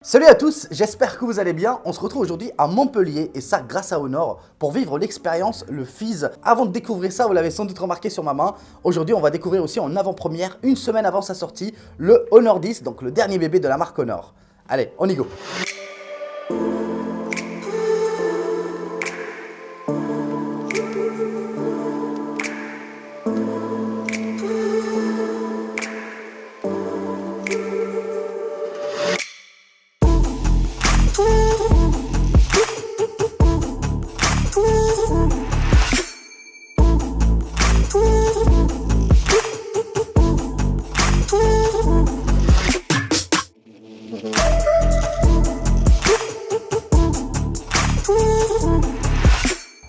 Salut à tous, j'espère que vous allez bien. On se retrouve aujourd'hui à Montpellier et ça grâce à Honor pour vivre l'expérience le Fizz. Avant de découvrir ça, vous l'avez sans doute remarqué sur ma main, aujourd'hui on va découvrir aussi en avant-première, une semaine avant sa sortie, le Honor 10, donc le dernier bébé de la marque Honor. Allez, on y go.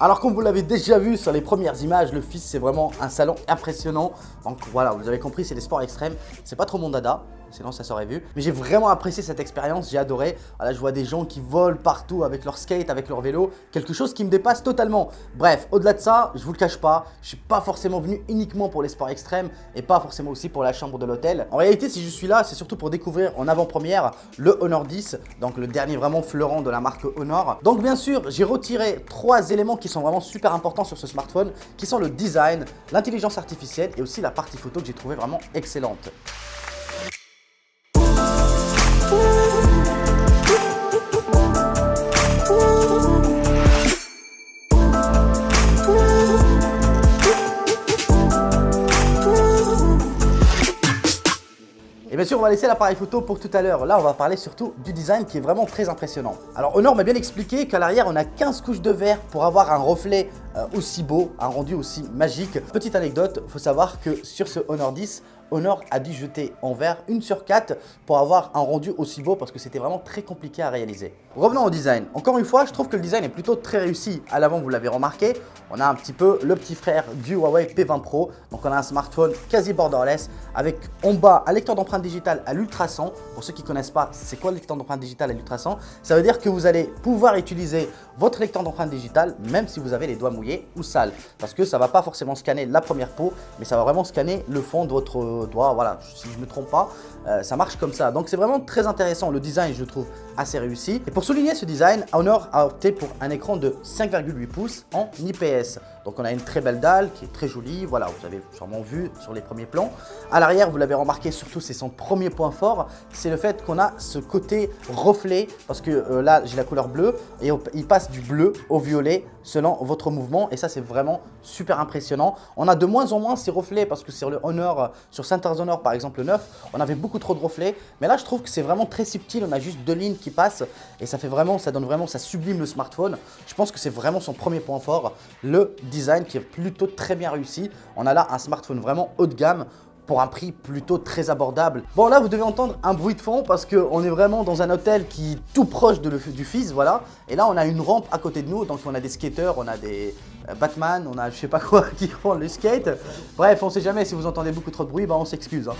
Alors comme vous l'avez déjà vu sur les premières images, le Fizz c'est vraiment un salon impressionnant. Donc voilà, vous avez compris, c'est des sports extrêmes, c'est pas trop mon dada, sinon ça s'aurait vu. Mais j'ai vraiment apprécié cette expérience, j'ai adoré. Voilà, je vois des gens qui volent partout avec leur skate, avec leur vélo, quelque chose qui me dépasse totalement. Bref, au-delà de ça, je vous le cache pas, je suis pas forcément venu uniquement pour les sports extrêmes et pas forcément aussi pour la chambre de l'hôtel. En réalité, si je suis là, c'est surtout pour découvrir en avant-première le Honor 10, donc le dernier vraiment fleurant de la marque Honor. Donc bien sûr, j'ai retiré 3 éléments qui sont vraiment super importants sur ce smartphone, qui sont le design, l'intelligence artificielle et aussi la partie photo que j'ai trouvé vraiment excellente. Et bien sûr, on va laisser l'appareil photo pour tout à l'heure. Là, on va parler surtout du design qui est vraiment très impressionnant. Alors, Honor m'a bien expliqué qu'à l'arrière, on a 15 couches de verre pour avoir un reflet aussi beau, un rendu aussi magique. Petite anecdote, il faut savoir que sur ce Honor 10, Honor a dû jeter en verre 1 sur 4 pour avoir un rendu aussi beau parce que c'était vraiment très compliqué à réaliser. Revenons au design. Encore une fois, je trouve que le design est plutôt très réussi. À l'avant, vous l'avez remarqué, on a un petit peu le petit frère du Huawei P20 Pro. Donc on a un smartphone quasi borderless avec en bas un lecteur d'empreinte digitale à l'ultrason. Pour ceux qui ne connaissent pas, c'est quoi le lecteur d'empreinte digitale à l'ultrason? Ça veut dire que vous allez pouvoir utiliser votre lecteur d'empreinte digitale même si vous avez les doigts mouillés ou sales. Parce que ça ne va pas forcément scanner la première peau, mais ça va vraiment scanner le fond de votre doigt. Voilà, si je ne me trompe pas, ça marche comme ça. Donc c'est vraiment très intéressant. Le design, je le trouve assez réussi. Et pour souligner ce design, Honor a opté pour un écran de 5,8 pouces en IPS. Donc on a une très belle dalle qui est très jolie. Voilà, vous avez sûrement vu sur les premiers plans. À l'arrière, vous l'avez remarqué, surtout c'est son premier point fort, c'est le fait qu'on a ce côté reflet. Parce que là, j'ai la couleur bleue et il passe du bleu au violet selon votre mouvement. Et ça, c'est vraiment super impressionnant. On a de moins en moins ces reflets parce que sur le Honor, sur Center Honor par exemple le 9, on avait beaucoup trop de reflets. Mais là, je trouve que c'est vraiment très subtil. On a juste 2 lignes qui passent et ça fait vraiment, ça donne vraiment, ça sublime le smartphone. Je pense que c'est vraiment son premier point fort, le design qui est plutôt très bien réussi. On a là un smartphone vraiment haut de gamme pour un prix plutôt très abordable. Bon, là vous devez entendre un bruit de fond parce qu'on est vraiment dans un hôtel qui est tout proche du Fizz, voilà. Et là on a une rampe à côté de nous, donc on a des skateurs, on a des Batman, on a je sais pas quoi qui font le skate. Bref, on sait jamais, si vous entendez beaucoup trop de bruit, bah on s'excuse, hein.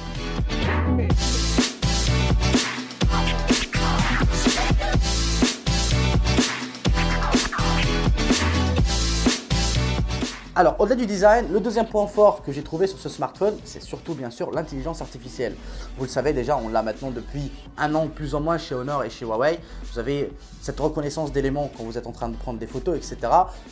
Alors, au-delà du design, le deuxième point fort que j'ai trouvé sur ce smartphone, c'est surtout bien sûr l'intelligence artificielle. Vous le savez déjà, on l'a maintenant depuis 1 an plus ou moins chez Honor et chez Huawei. Vous avez cette reconnaissance d'éléments quand vous êtes en train de prendre des photos, etc.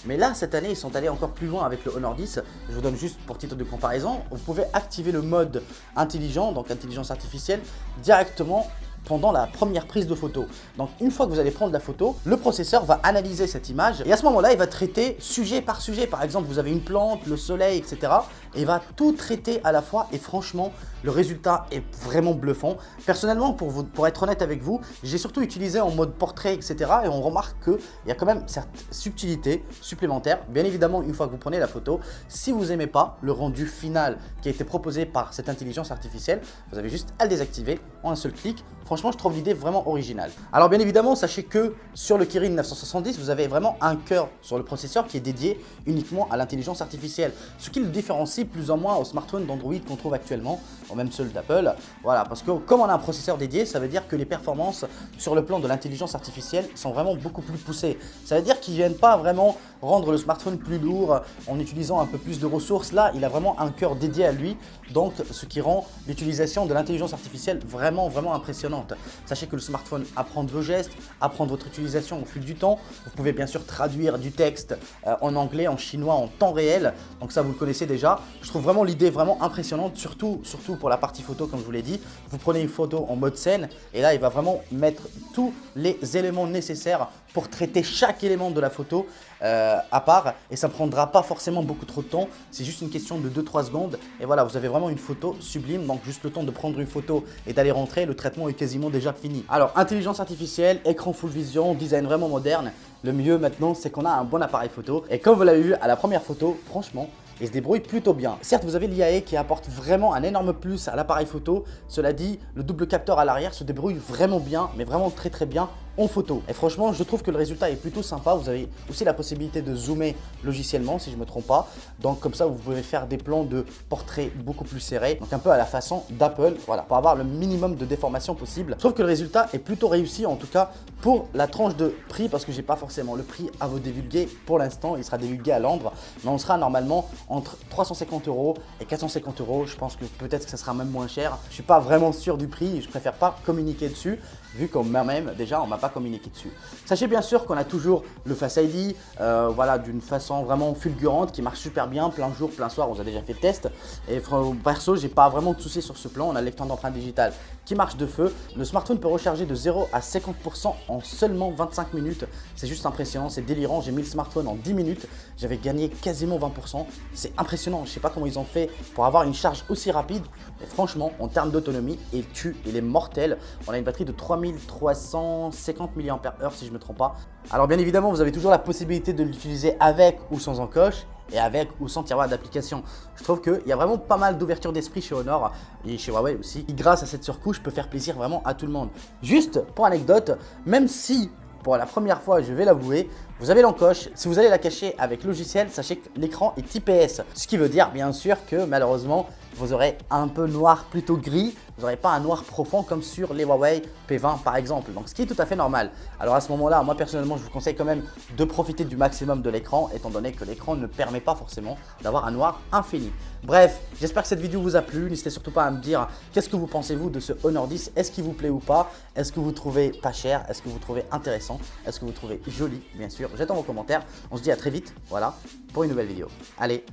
Mais là, cette année, ils sont allés encore plus loin avec le Honor 10. Je vous donne juste pour titre de comparaison, vous pouvez activer le mode intelligent, donc intelligence artificielle, directement pendant la première prise de photo. Donc une fois que vous allez prendre la photo, le processeur va analyser cette image et à ce moment-là, il va traiter sujet par sujet. Par exemple, vous avez une plante, le soleil, etc. Et il va tout traiter à la fois et franchement, le résultat est vraiment bluffant. Personnellement, pour être honnête avec vous, j'ai surtout utilisé en mode portrait, etc. Et on remarque qu'il y a quand même cette subtilité supplémentaire. Bien évidemment, une fois que vous prenez la photo, si vous n'aimez pas le rendu final qui a été proposé par cette intelligence artificielle, vous avez juste à le désactiver en un seul clic. Franchement, je trouve l'idée vraiment originale. Alors bien évidemment, sachez que sur le Kirin 970, vous avez vraiment un cœur sur le processeur qui est dédié uniquement à l'intelligence artificielle. Ce qui le différencie plus ou moins aux smartphones d'Android qu'on trouve actuellement, ou même ceux d'Apple. Voilà, parce que comme on a un processeur dédié, ça veut dire que les performances sur le plan de l'intelligence artificielle sont vraiment beaucoup plus poussées. Ça veut dire qu'ils ne viennent pas vraiment rendre le smartphone plus lourd en utilisant un peu plus de ressources. Là, il a vraiment un cœur dédié à lui, donc ce qui rend l'utilisation de l'intelligence artificielle vraiment impressionnante. impressionnante. Sachez que le smartphone apprend de vos gestes, apprend de votre utilisation au fil du temps. Vous pouvez bien sûr traduire du texte en anglais, en chinois, en temps réel. Donc ça, vous le connaissez déjà. Je trouve vraiment l'idée vraiment impressionnante, surtout pour la partie photo, comme je vous l'ai dit. Vous prenez une photo en mode scène et là, il va vraiment mettre tous les éléments nécessaires pour traiter chaque élément de la photo à part, et ça ne prendra pas forcément beaucoup trop de temps. C'est juste une question de 2-3 secondes et voilà, vous avez vraiment une photo sublime. Donc juste le temps de prendre une photo et d'aller rentrer, le traitement est quasiment déjà fini. Alors intelligence artificielle, écran full vision, design vraiment moderne. Le mieux maintenant, c'est qu'on a un bon appareil photo et comme vous l'avez vu à la première photo, franchement, il se débrouille plutôt bien. Certes, vous avez l'IA qui apporte vraiment un énorme plus à l'appareil photo. Cela dit, le double capteur à l'arrière se débrouille vraiment bien, mais vraiment très bien en photo. Et franchement, je trouve que le résultat est plutôt sympa. Vous avez aussi la possibilité de zoomer logiciellement, si je ne me trompe pas. Donc comme ça, vous pouvez faire des plans de portraits beaucoup plus serrés. Donc un peu à la façon d'Apple, voilà, pour avoir le minimum de déformation possible. Je trouve que le résultat est plutôt réussi, en tout cas pour la tranche de prix, parce que j'ai pas forcément le prix à vous divulguer pour l'instant. Il sera divulgué à Londres, mais on sera normalement entre 350 € et 450 €. Je pense que peut-être que ça sera même moins cher. Je suis pas vraiment sûr du prix et je préfère pas communiquer dessus, vu qu'on moi-même déjà on m'a pas communiqué dessus. Sachez bien sûr qu'on a toujours le Face ID, voilà, d'une façon vraiment fulgurante qui marche super bien, plein jour, plein soir. On a déjà fait le test et perso, j'ai pas vraiment de soucis sur ce plan. On a le lecteur d'empreinte digitale qui marche de feu. Le smartphone peut recharger de 0 à 50% en seulement 25 minutes. C'est juste impressionnant, c'est délirant. J'ai mis le smartphone en 10 minutes, j'avais gagné quasiment 20%. C'est impressionnant, je sais pas comment ils ont fait pour avoir une charge aussi rapide. Et franchement, en termes d'autonomie, il tue, il est mortel. On a une batterie de 3350 mAh si je ne me trompe pas. Alors bien évidemment, vous avez toujours la possibilité de l'utiliser avec ou sans encoche et avec ou sans tiroir d'application. Je trouve qu'il y a vraiment pas mal d'ouverture d'esprit chez Honor et chez Huawei aussi, qui grâce à cette surcouche peut faire plaisir vraiment à tout le monde. Juste pour anecdote, même si pour la première fois, je vais l'avouer, vous avez l'encoche. Si vous allez la cacher avec logiciel, sachez que l'écran est IPS. Ce qui veut dire bien sûr que malheureusement, vous aurez un peu noir plutôt gris. Vous n'aurez pas un noir profond comme sur les Huawei P20 par exemple. Donc ce qui est tout à fait normal. Alors à ce moment-là, moi personnellement, je vous conseille quand même de profiter du maximum de l'écran, étant donné que l'écran ne permet pas forcément d'avoir un noir infini. Bref, j'espère que cette vidéo vous a plu. N'hésitez surtout pas à me dire qu'est-ce que vous pensez-vous de ce Honor 10. Est-ce qu'il vous plaît ou pas? Est-ce que vous trouvez pas cher? Est-ce que vous trouvez intéressant? Est-ce que vous trouvez joli? Bien sûr, j'attends vos commentaires. On se dit à très vite, voilà, pour une nouvelle vidéo. Allez,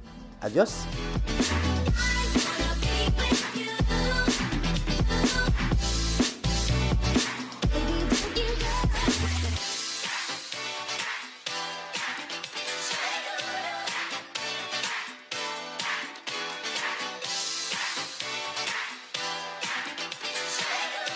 adios!